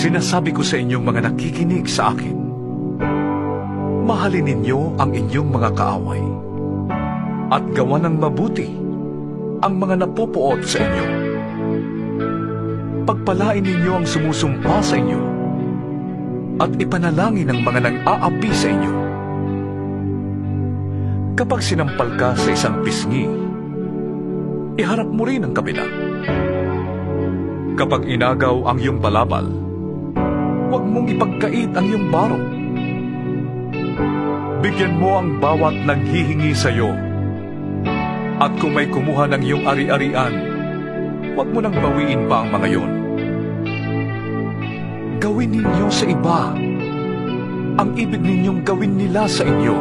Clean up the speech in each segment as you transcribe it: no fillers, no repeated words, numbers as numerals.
Sinasabi ko sa inyong mga nakikinig sa akin, mahalin ninyo ang inyong mga kaaway at gawan ng mabuti ang mga napupuot sa inyo. Pagpalain ninyo ang sumusumpa sa inyo at ipanalangin ang mga nang-aapi sa inyo. Kapag sinampal ka sa isang pisngi, iharap mo rin ang kabila. Kapag inagaw ang iyong balabal, huwag mong ipagkait ang iyong barong. Bigyan mo ang bawat nanghihingi sa iyo. At kung may kumuha ng iyong ari-arian, huwag mo nang bawiin pa ang mga iyon. Gawin ninyo sa iba ang ibig ninyong gawin nila sa inyo.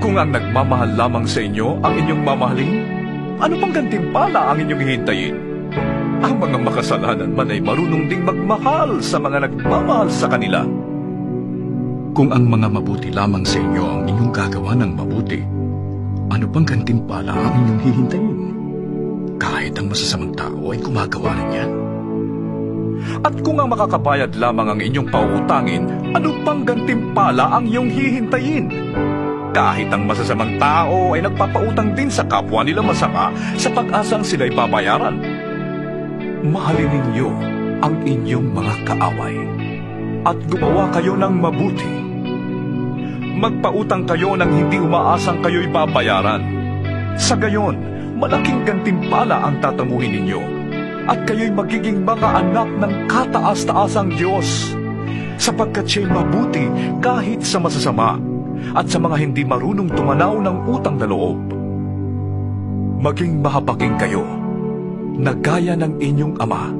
Kung ang nagmamahal lamang sa inyo ang inyong mamahalin, ano pang gantimpala ang inyong hihintayin? Ang mga makasalanan man ay marunong ding magmahal sa mga nagmamahal sa kanila. Kung ang mga mabuti lamang sa inyo ang inyong gagawa ng mabuti, ano pang gantimpala ang inyong hihintayin? Kahit ang masasamang tao ay gumagawa rin yan. At kung ang makakabayad lamang ang inyong pauutangin, ano pang gantimpala ang iyong hihintayin? Kahit ang masasamang tao ay nagpapautang din sa kapwa nila masama sa pag-asang sila'y babayaran. Mahalin ninyo ang inyong mga kaaway at gumawa kayo ng mabuti. Magpautang kayo nang hindi umaasang kayo'y babayaran. Sa gayon, malaking gantimpala ang tatamuhin ninyo at kayo'y magiging mga anak ng kataas-taasang Diyos, sapagkat siya'y mabuti kahit sa masasama at sa mga hindi marunong tumanaw ng utang na loob. Maging mahabagin kayo na gaya ng inyong ama.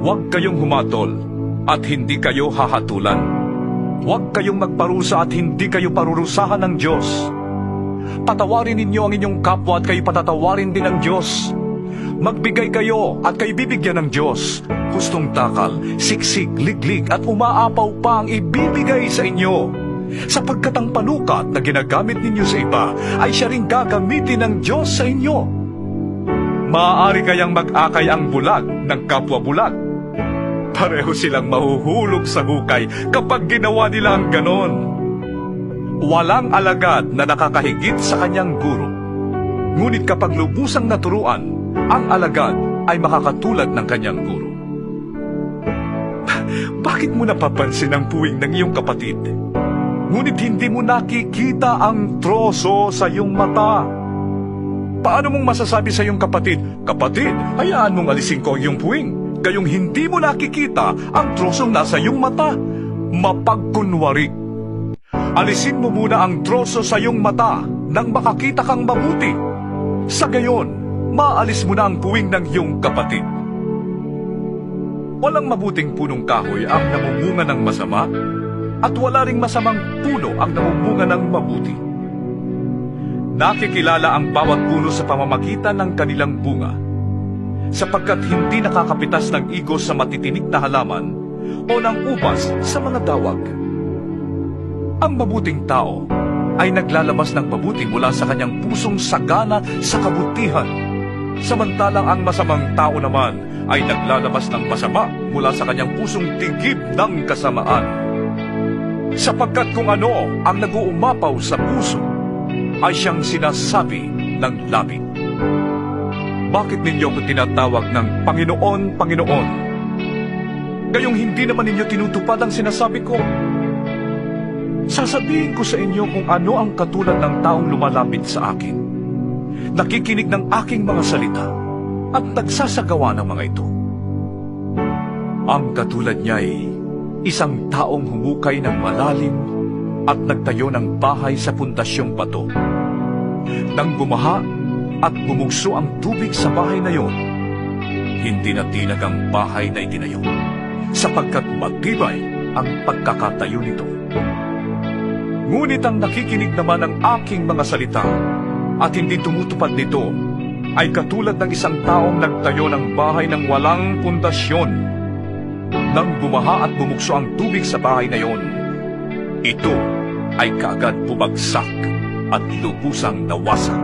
Huwag kayong humatol at hindi kayo hahatulan. Huwag kayong magparusa at hindi kayo parurusahan ng Diyos. Patawarin ninyo ang inyong kapwa at kayo patatawarin din ng Diyos. Magbigay kayo at kayo bibigyan ng Diyos. Hustong takal, siksik, liglig at umaapaw pa ang ibibigay sa inyo. Sapagkat ang panukat na ginagamit ninyo sa iba ay siya ring gagamitin ng Diyos sa inyo. Maaari kayang mag-akay ang bulag ng kapwa bulag. Pareho silang mahuhulog sa hukay kapag ginawa nila ang ganon. Walang alagad na nakakahigit sa kanyang guro. Ngunit kapag lubusang naturuan, ang alagad ay makakatulad ng kanyang guro. Bakit mo napapansin ang puwing ng iyong kapatid? Ngunit hindi mo nakikita ang troso sa iyong mata. Paano mong masasabi sa iyong kapatid, "Kapatid, hayaan mong alisin ko ang iyong puwing," gayong hindi mo nakikita ang trosong nasa iyong mata? Mapagkunwari. Alisin mo muna ang troso sa iyong mata nang makakita kang mabuti. Sa gayon, maalis mo na ang puwing ng iyong kapatid. Walang mabuting punong kahoy ang namumunga ng masama, at wala ring masamang puno ang namumunga ng mabuti. Nakikilala ang bawat puno sa pamamagitan ng kanilang bunga, sapagkat hindi nakakapitas ng igos sa matitinik na halaman o ng ubas sa mga dawag. Ang mabuting tao ay naglalabas ng mabuti mula sa kanyang pusong sagana sa kabutihan, samantalang ang masamang tao naman ay naglalabas ng masama mula sa kanyang pusong tigib ng kasamaan. Sapagkat kung ano ang nag-uumapaw sa puso, ay siyang sinasabi ng labi. Bakit ninyo ko tinatawag ng Panginoon, Panginoon? Gayong hindi naman ninyo tinutupad ang sinasabi ko. Sasabihin ko sa inyo kung ano ang katulad ng taong lumalapit sa akin, nakikinig ng aking mga salita, at nagsasagawa ng mga ito. Ang katulad niya ay isang taong humukay ng malalim at nagtayo ng bahay sa pundasyong bato. Nang bumaha at bumugso ang tubig sa bahay na iyon, hindi na tinag ang bahay na itinayo, sapagkat matibay ang pagkakatayo nito. Ngunit ang nakikinig naman ng aking mga salita at hindi tumutupad nito ay katulad ng isang taong nagtayo ng bahay ng walang pundasyon. Nang bumaha at bumugso ang tubig sa bahay na iyon, ito ay kaagad bumagsak at lubusang nawasak.